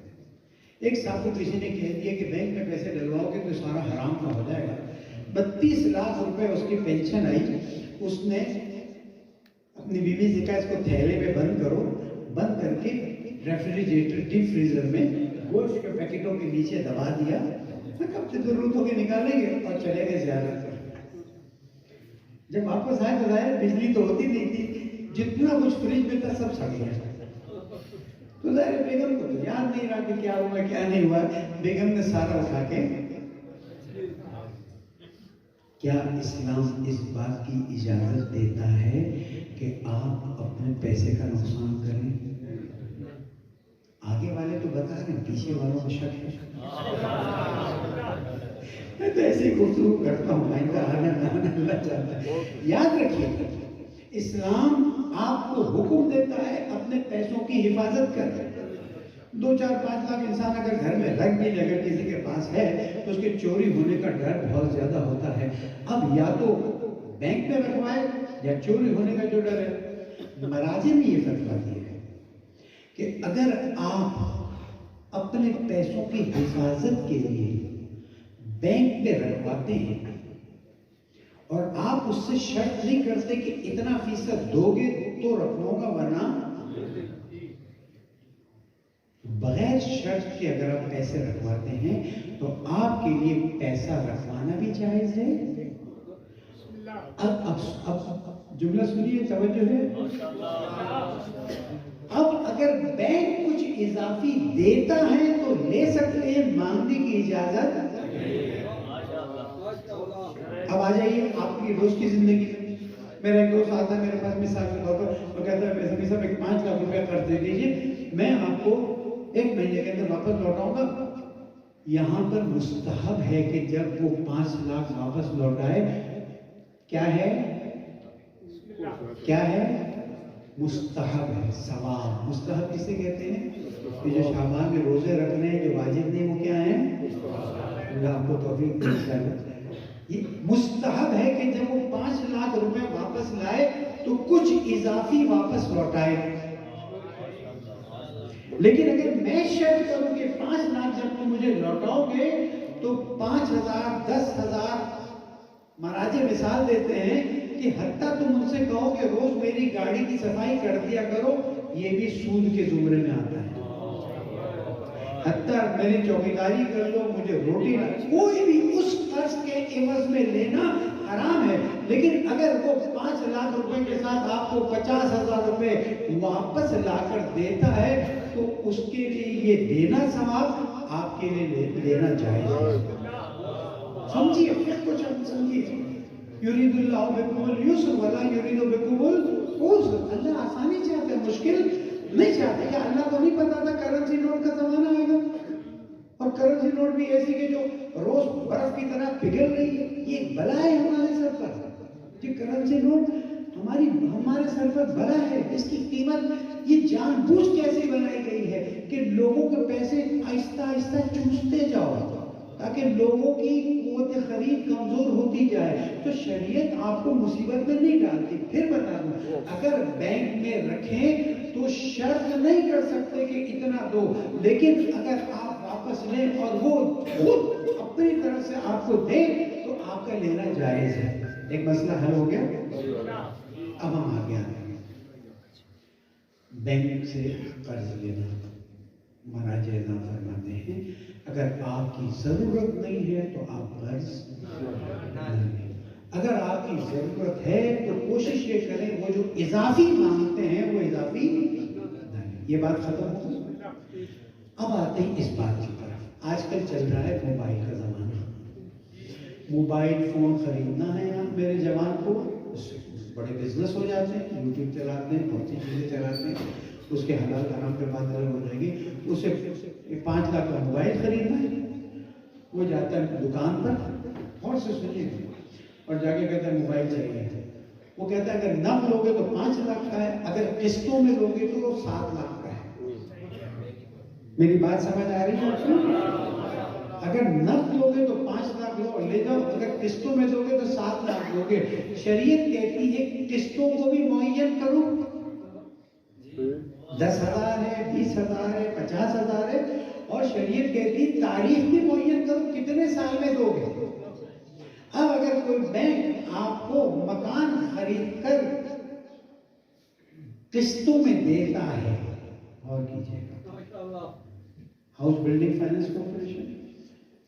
ایک صاحب کو کسی نے کہہ دیا کہ بینک میں پیسے ڈلواؤ گے تو سارا حرام کا ہو جائے گا. 32 لاکھ روپے اس کی پینشن آئی. اس نے اپنی بیوی سے کہا اس کو تھیلے میں بند کرو. بند کر کے ریفریجریٹر ڈیپ فریزر میں گوشت کے پیکٹوں کے نیچے دبا دیا. کب سے ضرورت ہوگی نکالیں گے اور چلے گئے زیارت پر. جب واپس آئے تو ظاہر بجلی تو ہوتی نہیں تھی. جتنا کچھ فریج میں تھا سب سڑ گیا. تو ظاہر بیگم کو تو یاد نہیں رہا کہ کیا ہوا کیا نہیں ہوا. بیگم نے سارا اٹھا کے. کیا اسلام اس بات کی اجازت دیتا ہے کہ آپ اپنے پیسے کا نقصان کریں؟ آگے والے تو بتا رہے ہیں, پیچھے والوں کو شک ہے. میں تو ایسی گفتگو کرتا ہوں اللہ چاہتا ہے. یاد رکھیے اسلام آپ کو حکم دیتا ہے اپنے پیسوں کی حفاظت کر. 2, 4, 5 لاکھ انسان اگر گھر میں رکھ بھی اگر کسی کے پاس ہے تو اس کے چوری ہونے کا ڈر بہت زیادہ ہوتا ہے. اب یا تو بینک میں رکھوائے یا چوری ہونے کا جو ڈر ہے. مراجع نے یہ فتویٰ دیا ہے کہ اگر آپ اپنے پیسوں کی حفاظت کے لیے بینک میں رکھواتے ہیں اور آپ اس سے شرط نہیں کرتے کہ اتنا فیصد دو گے تو رکھواؤں گا ورنہ بغیر شرط کے اگر آپ پیسے رکھواتے ہیں تو آپ کے لیے پیسہ رکھوانا بھی جائز ہے. اب جملہ سنیے, توجہ ہے. اب اگر بینک کچھ اضافی دیتا ہے تو لے سکتے ہیں, مانگنے کی اجازت. اب آ جائیے آپ کی روز کی زندگی میں. میرا ایک دوست آتا ہے میرے پاس مثال کے طور پر, وہ کہتا ہے میسا صاحب ایک 5 لاکھ روپے قرض دے دیجیے, میں آپ کو 1 مہینے کے اندر واپس لوٹاؤں گا. یہاں پر مستحب ہے کہ جب وہ 5 لاکھ واپس لوٹائے, کیا ہے کیا ہے مستحب ہے, ثواب. مستحب کسے کہتے ہیں کہ جو شعبان کے روزے رکھنے ہیں جو واجب نہیں وہ کیا ہیں. اللہ آپ کو توفیق دے. یہ مستحب ہے کہ جب وہ 5 لاکھ روپے واپس لائے تو کچھ اضافی واپس لوٹائے. لیکن اگر میں شرط کروں کہ 5 لاکھ جب تم مجھے لوٹاؤ گے تو 5,000 10,000 مراجع مثال دیتے ہیں کہ حتیٰ تم ان سے کہو کہ روز میری گاڑی کی صفائی کر دیا کرو, یہ بھی سود کے زمرے میں آتا ہے. حتیٰ میری چوکیداری کر لو, مجھے روٹی نہ, کوئی بھی اس قرض کے عوض میں لینا حرام ہے. لیکن اگر وہ 5 لاکھ روپے کے ساتھ آپ کو 50,000 روپے واپس لا کر دیتا ہے تو اس کے لیے یہ دینا ثواب, آپ کے لیے لینا جائز ہے. سمجھیے پھر کچھ سمجھیے. یرید اللہ بکم اليسر ولا یرید بکم العسر. اللہ آسانی چاہتے ہیں, مشکل نہیں چاہتے. کیا اللہ کو نہیں پتا تھا کرنسی نوٹ کا زمانہ آئے گا اور کرنسی نوٹ بھی ایسی کہ جو روز برف کی طرح پگھل رہی ہے. یہ بلا ہے ہمارے سر پر. یہ کرنسی نوٹ ہمارے سر پر بلا ہے. اس کی قیمت یہ جان بوجھ کیسے بنائی گئی ہے کہ لوگوں کے پیسے آہستہ آہستہ چوستے جاؤ تاکہ لوگوں کی قوت خرید کمزور ہوتی جائے. تو شریعت آپ کو مصیبت میں نہیں ڈالتی. پھر بتا دوں, اگر بینک میں رکھیں تو شرط نہیں کر سکتے کہ اتنا دو, لیکن اگر آپ واپس لیں اور وہ خود اپنی طرف سے آپ کو دیں تو آپ کا لینا جائز ہے. ایک مسئلہ حل ہو گیا. اب ہم آگے آتے ہیں. بینک سے قرض لینا. مراجع نہ فرماتے ہیں اگر آپ کی ضرورت نہیں ہے تو آپ قرض نہ لیں. اگر آپ کی ضرورت ہے تو کوشش یہ کریں وہ جو اضافی مانگتے ہیں وہ اضافی نہ لیں. یہ بات ختم ہو. اب آتے ہیں اس بات کی طرف. آج کل چل رہا ہے موبائل کا زمانہ. موبائل فون خریدنا ہے یہاں میرے جوان کو، اس سے بڑے بزنس ہو جاتے ہیں، یوٹیوب چلاتے ہیں، بہت سی چیزیں چلاتے ہیں، اس کے حلال حرام پہ بات الگ ہو جائے گی. اسے 5 لاکھ کا موبائل خریدنا ہے، وہ جاتا ہے دکان پر اور سے سنیے اور جا کے کہتا ہے موبائل چاہیے. وہ کہتا ہے اگر نقد لوگے تو 5 لاکھ کا ہے، اگر قسطوں میں لوگے تو 7 لاکھ کا ہے. میری بات سمجھ آ رہی ہے؟ اگر نقد لوگے تو 5 لاکھ لو لے جاؤ، اگر قسطوں میں لوگے تو 7 لاکھ لوگے. شریعت کہتی ہے قسطوں کو بھی معین کرو، 10,000 ہے، 20,000 ہے، 50,000 ہے، اور شریعت کہتی تاریخ بھی معین کرو کتنے سال میں دو گے. اب اگر کوئی بینک آپ کو مکان خرید کر قسطوں میں دیتا ہے، اور کیجیے گا. ہاؤس بلڈنگ فائنانس کارپوریشن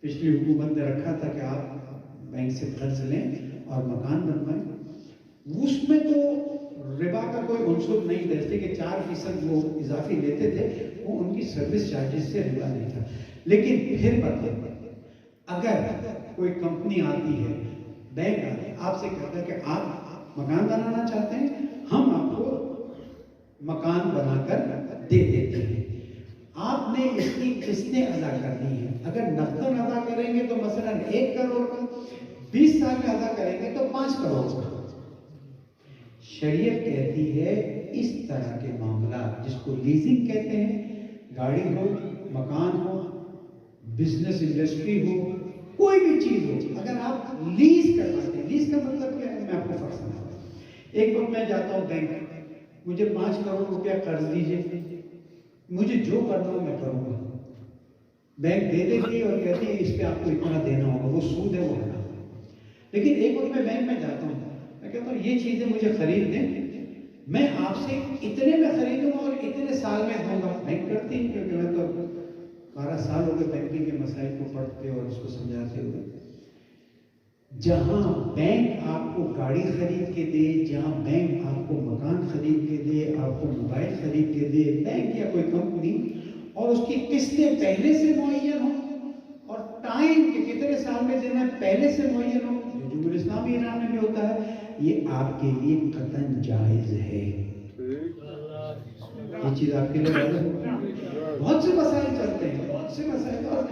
پچھلی حکومت نے رکھا تھا کہ آپ بینک سے قرض لیں اور مکان بنوائیں. اس میں تو ربا کا کوئی عنصر نہیں تھا، جیسے کہ 4% وہ اضافی لیتے تھے، وہ ان کی سروس چارجز سے ربا نہیں تھا. لیکن پھر اگر کوئی کمپنی آتی ہے، بینک آتا ہے، آپ سے کہتا ہے کہ آپ مکان بنانا چاہتے ہیں، ہم آپ کو مکان بنا کر دے دیتے ہیں، آپ نے اس کی قسطیں ادا کرنی ہے. اگر نقداً ادا کریں گے تو مثلا 1 کروڑ کا، 20 سال میں ادا کریں گے تو 5 کروڑ کا. شریعت کہتی ہے اس طرح کے معاملات جس کو لیزنگ کہتے ہیں، گاڑی ہو، مکان ہو، بزنس انڈسٹری ہو، کوئی بھی چیز ہو، اگر آپ لیز کرواتے ہیں، لیز کا مطلب کیا ہے میں آپ کو فرق سمجھاتا ہوں. ایک وقت میں جاتا ہوں بینک، مجھے 5 کروڑ روپیہ قرض دیجیے، مجھے جو کرنا ہو میں کروں گا. بینک دے دیتی ہے اور کہتی ہے اس پہ آپ کو اتنا دینا ہوگا، وہ سود ہے وہ حرام. لیکن ایک وقت میں بینک میں جاتا ہوں، میں کہتا ہوں یہ چیزیں مجھے خرید دیں، میں آپ سے اتنے میں خریدوں گا اور اتنے سال میں دوں گا. بینک کرتی ہے، کیونکہ میں تو 12 سال ہو گئے بینکنگ کے مسائل کو پڑھتے اور اس کو سمجھاتے ہوئے. جہاں بینک آپ کو گاڑی خرید کے دے، جہاں بینک آپ کو مکان خرید کے دے، آپ کو موبائل خرید کے دے، بینک یا کوئی کمپنی، اور اس کی قسطیں پہلے سے معین ہوں اور ٹائم کے کتنے سال میں دینا ہے پہلے سے معین ہو، جو جمہوریہ اسلامی ایران میں بھی ہوتا ہے، یہ آپ کے لیے قطعاً جائز ہے. یہ چیز آپ کے لیے جائز ہے. بہت سے مسائل چلتے ہیں، بہت سے مسائل، اور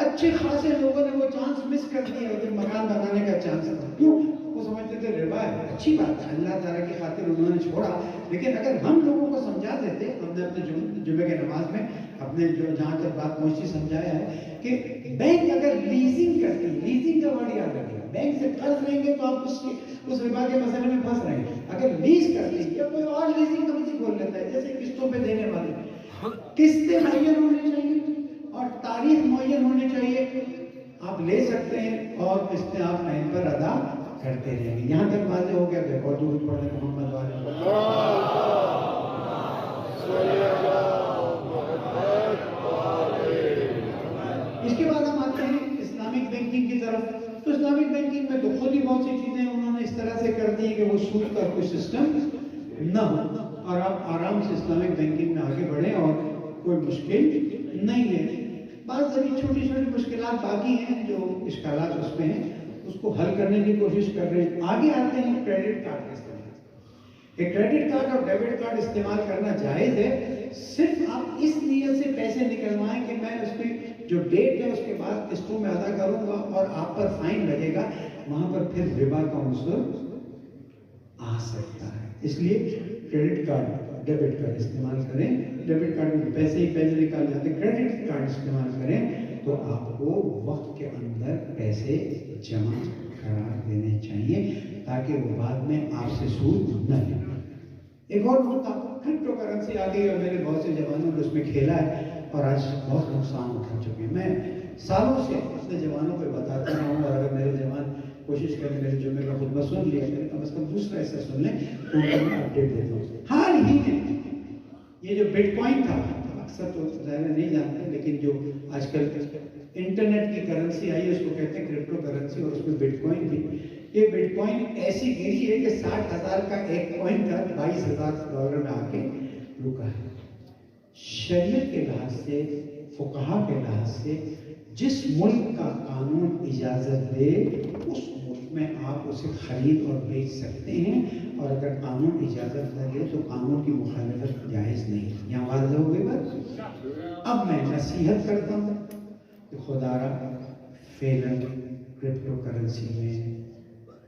اچھے خاصے لوگوں نے وہ چانس مس کر دیا جو مکان بنانے کا چانس تھا. کیوں؟ وہ سمجھتے تھے ربا ہے، اچھی بات ہے، اللہ تعالیٰ کی خاطر انہوں نے چھوڑا. لیکن اگر ہم لوگوں کو سمجھا دیتے، ہم نے اپنے جمعے کے نماز میں اپنے جہاں تک بات پہنچی سمجھایا ہے کہ بینک اگر لیزنگ کرتی، لیزنگ کا ورڈ یاد رکھے، بینک سے قرض لیں گے تو آپ اس ربا کے مسئلے میں پھنس رہے ہیں. اگر لیز کرتی یا کوئی اور لیزنگ کمپنی کھول لیتا ہے، جیسے قسطوں پہ دینے والے، قسطیں معین ہونی چاہیے اور تاریخ معین ہونی چاہیے. آپ لے سکتے ہیں اور قسطیں آپ ٹائم پر ادا کرتے رہیں گے. یہاں تک واضح ہو گیا کہ اور درود پڑھیں محمد والے. اس کے بعد ہم آتے ہیں اسلامک بینکنگ کی طرف. تو اسلامک بینکنگ میں تو خود ہی بہت سی چیزیں انہوں نے اس طرح سے کر دی کہ وہ سود کا کوئی سسٹم نہ ہو اور آپ آرام سے اسلامک بینکنگ میں آگے بڑھیں اور کوئی مشکل نہیں ہے. بعض ابھی چھوٹی چھوٹی مشکلات باقی ہیں جو اشکالات اس میں ہیں، اس کو حل کرنے کی کوشش کر رہے ہیں. آگے آتے ہیں کریڈٹ کارڈ کا استعمال. ایک کریڈٹ کارڈ اور ڈیبٹ کارڈ استعمال کرنا جائز ہے، صرف آپ اس نیت سے پیسے نکلوائیں کہ میں اس کی جو ڈیٹ ہے اس کے بعد قسطوں میں ادا کروں گا اور آپ پر فائن لگے گا. وہاں پر پھر ربا کا عنصر آ سکتا ہے. اس لیے کریڈٹ کارڈ ڈیبٹ کارڈ استعمال کریں. ڈیبٹ کارڈ میں پیسے ہی پہلے نکال جاتے، کریڈٹ کارڈ استعمال کریں تو آپ کو وقت کے اندر پیسے جمع کرا دینے چاہیے تاکہ وہ بعد میں آپ سے سود نہ لے. ایک اور نقطہ، کرپٹو کرنسی آ گئی اور میرے بہت سے جوانوں نے اس میں کھیلا ہے اور آج بہت نقصان اٹھا چکے ہیں. میں سالوں سے اپنے جوانوں کو بتاتا رہا ہوں اور اگر میرے جوان کوشش کریں میرے جمعے کا خطبہ سن لیا کریں، کم از کم دوسرا ایسا سن لیں تو میں اپڈیٹ دیتا ہوں. حال ہی میں یہ جو بٹ کوائن تھا، اکثر تو ظاہر نہیں جانتے، لیکن جو آج کل انٹرنیٹ کی کرنسی آئی ہے اس کو کہتے ہیں کرپٹو کرنسی، اور اس میں بٹ کوائن بھی. یہ بٹ کوائن ایسی گری ہے کہ 60,000 کا ایک کوائن کا $22,000 میں آ کے رکا ہے. شریعت کے لحاظ سے فقہا کے لحاظ سے جس ملک کا قانون اجازت دے اس ملک میں آپ اسے خرید اور بیچ سکتے ہیں، اور اگر قانون اجازت نہ دے تو قانون کی مخالفت جائز نہیں۔ یہاں واضح ہو گئی بات۔ اب میں نصیحت کرتا ہوں کہ خدا را فعلاً کرپٹو کرنسی میں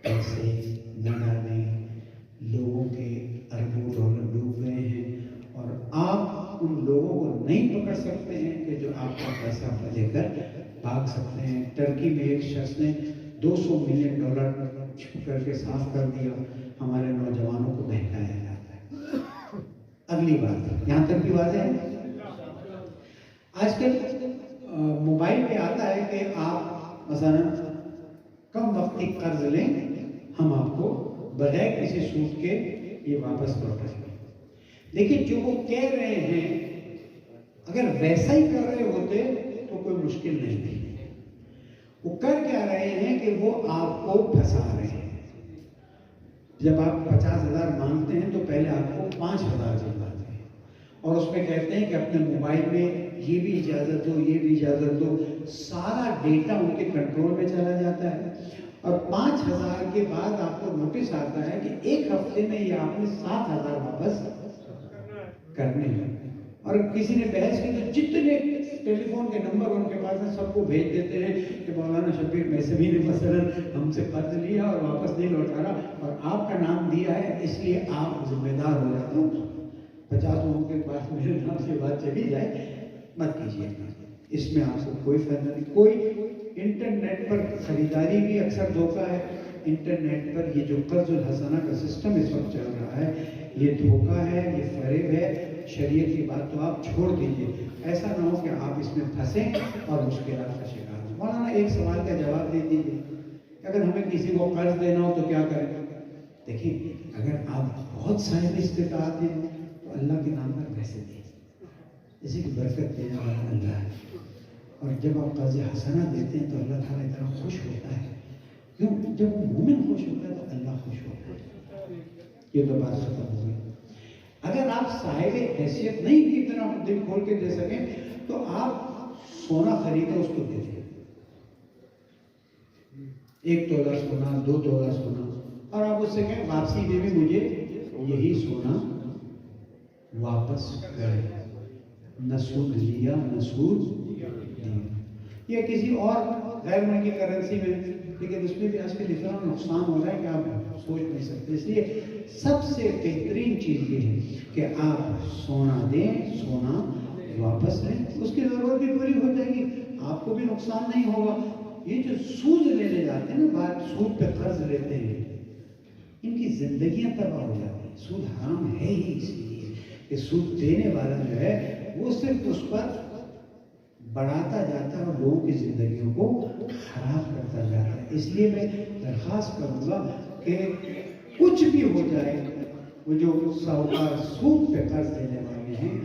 پیسے نہ ڈالیں، لوگوں کے اربوں ڈالر ڈوب گئے ہیں، اور آپ ان لوگوں کو نہیں پکڑ سکتے ہیں کہ جو آپ کا پیسہ لے کر بھاگ سکتے ہیں۔ ٹرکی میں ایک شخص نے $200 ملین چھپ کر کے صاف کر دیا، ہمارے نوجوانوں کو بہکایا جاتا ہے۔ اگلی بات یہاں تک بھی واضح ہے۔ آج کل موبائل پہ آتا ہے کہ آپ مثلا کم وقتی قرض لیں، ہم آپ کو بغیر کسی سود کے یہ واپس لوٹائیں گے۔ لیکن جو وہ کہہ رہے ہیں اگر ویسا ہی کر رہے ہوتے تو کوئی مشکل نہیں تھی۔ وہ کر کیا رہے ہیں کہ وہ آپ کو پھنسا رہے ہیں۔ جب آپ 50,000 مانگتے ہیں تو پہلے آپ کو 5,000 دلواتے ہیں، اور اس میں کہتے ہیں کہ اپنے موبائل میں یہ بھی اجازت دو، یہ بھی اجازت دو، سارا ڈیٹا ان کے کنٹرول میں چلا جاتا ہے، اور 5,000 کے بعد آپ کو نوٹس آتا ہے کہ ایک ہفتے میں یہ آپ نے 7,000 واپس کرنے ہیں۔ اور کسی نے بحث کی تو جتنے ٹیلی فون کے نمبر ان کے پاس ہیں سب کو بھیج دیتے ہیں کہ مولانا شبیر میسوی نے مثلا ہم سے قرض لیا اور واپس نہیں لوٹا رہا، اور آپ کا نام دیا ہے اس لیے آپ ذمہ دار ہو جاتے ہو۔ 50 لوگوں کے پاس میرے نام سے بات چلی جائے، مت کیجیے، اس میں آپ کو کوئی فائدہ نہیں۔ کوئی انٹرنیٹ پر خریداری بھی اکثر دھوکہ ہے۔ انٹرنیٹ پر یہ جو قرض الحسنہ کا سسٹم اس وقت چل رہا ہے، یہ دھوکہ ہے، یہ فریب ہے۔ شریعت کی بات تو آپ چھوڑ دیجئے، ایسا نہ ہو کہ آپ اس میں پھنسیں اور مشکلات کا شکار ہوں۔ مولانا ایک سوال کا جواب دے دیجیے، اگر ہمیں کسی کو قرض دینا ہو تو کیا کریں؟ دیکھیں، اگر آپ بہت صاحب استطاعت ہیں تو اللہ کے نام پر پیسے دیں، اسی کی برکت دینے والا اللہ ہے، اور جب آپ قرض حسنہ دیتے ہیں تو اللہ تعالیٰ اتنا خوش ہوتا ہے، کیوں؟ جب مومن خوش ہوتا ہے تو اللہ خوش ہوتا ہے۔ یہ تو بات ختم ہو گئی۔ اگر آپ صاحب حیثیت نہیں کی طرح دل کھول کے دے سکیں تو آپ سونا خریدیں، اس کو دے دیں، 1 تولہ سونا، 2 تولہ سونا، اور آپ اس سے کہیں واپسی میں بھی مجھے یہی سونا واپس کریں، نہ سود لیا نہ سود دیا۔ یا کسی اور غیر ملکی کرنسی میں، لیکن اس میں بھی آج کل اتنا نقصان ہو رہا ہے کہ آپ سوچ نہیں سکتے۔ اس لیے سب سے بہترین چیز یہ ہے کہ آپ سونا دیں، سونا واپس لیں، اس کی ضرورت بھی پوری ہو جائے گی، آپ کو بھی نقصان نہیں ہوگا۔ یہ جو سود لینے جاتے ہیں نا، بات سود پہ قرض لیتے ہیں، ان کی زندگیاں تباہ ہو جاتی ہیں۔ سود حرام ہے ہی اس لیے کہ سود دینے والا جو ہے وہ صرف اس پر بڑھاتا جاتا ہے اور لوگوں کی زندگیوں کو خراب کرتا جاتا ہے۔ اس لیے میں درخواست کروں گا کہ کچھ بھی ہو جائے، وہ جو ساہوکار سود پہ قرض دینے والے ہیں،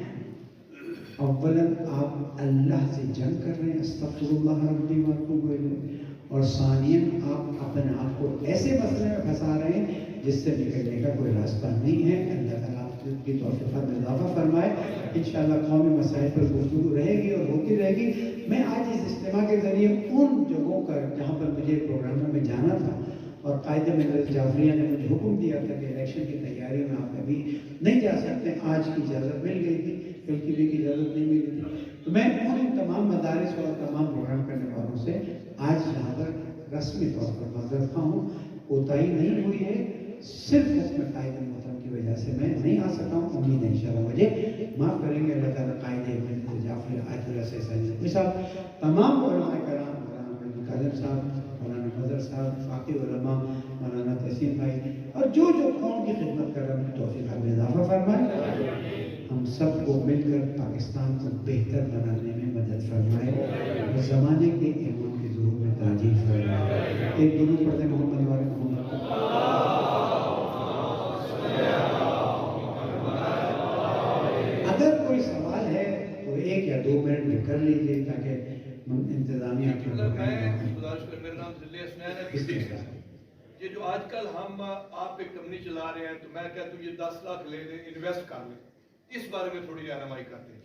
اولاً آپ اللہ سے جنگ کر رہے ہیں، استغفر اللہ ربی واتوب الیہ، اور ثانیاً آپ اپنے آپ کو ایسے مسئلے میں پھنسا رہے ہیں جس سے نکلنے کا کوئی راستہ نہیں ہے۔ اللہ تعالیٰ آپ کی توفیقات میں اضافہ فرمائے۔ انشاءاللہ قومی مسائل پر گفتگو رہے گی اور ہوتی رہے گی۔ میں آج اس اجتماع کے ذریعے ان جگہوں پر جہاں پر مجھے پروگراموں میں جانا تھا اور قائد ملت جعفریہ نے مجھے حکم دیا تھا کہ الیکشن کی تیاریوں میں آپ ابھی نہیں جا سکتے، آج کی اجازت مل گئی تھی، کل کی بھی اجازت نہیں ملی تھی، تو میں ان تمام مدارس اور تمام پروگرام کرنے والوں سے آج یہاں پر رسمی طور پر معذرت خواہ ہوں، کوتاہی نہیں ہوئی ہے، صرف حکم قائد محترم کی وجہ سے میں نہیں آ سکا ہوں۔ امید ہے انشاءاللہ مجھے معاف کریں گے اللہ تعالیٰ۔ قائد ملت جعفریہ آیت اللہ سے صاحب، تمام علماء کرام، مولانا کاظم صاحب، مولانا فضل صاحب، باقی علماء، مولانا تحسین بھائی، اور جو قوم کی خدمت کر رہے ہیں، توفیق میں اضافہ فرمائے، ہم سب کو مل کر پاکستان کو بہتر بنانے میں مدد فرمائے، اور زمانے کے امام کے ظہور میں تعجیل فرمائے۔ ایک درود پڑھتے ہیں محمد والے محمد۔ اگر کوئی سوال ہے تو 1 یا 2 منٹ میں کر لیجیے تاکہ انتظامیہ کی
میرا نام ضلع اسنین ہے۔ یہ جو آج کل ہم آپ ایک کمپنی چلا رہے ہیں تو میں کہتا ہوں یہ 10 لاکھ لے لیں، انویسٹ کر لیں، اس بارے میں تھوڑی رہنمائی کرتے ہیں۔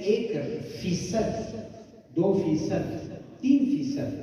1%, 2%, 3%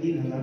3,000,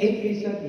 1%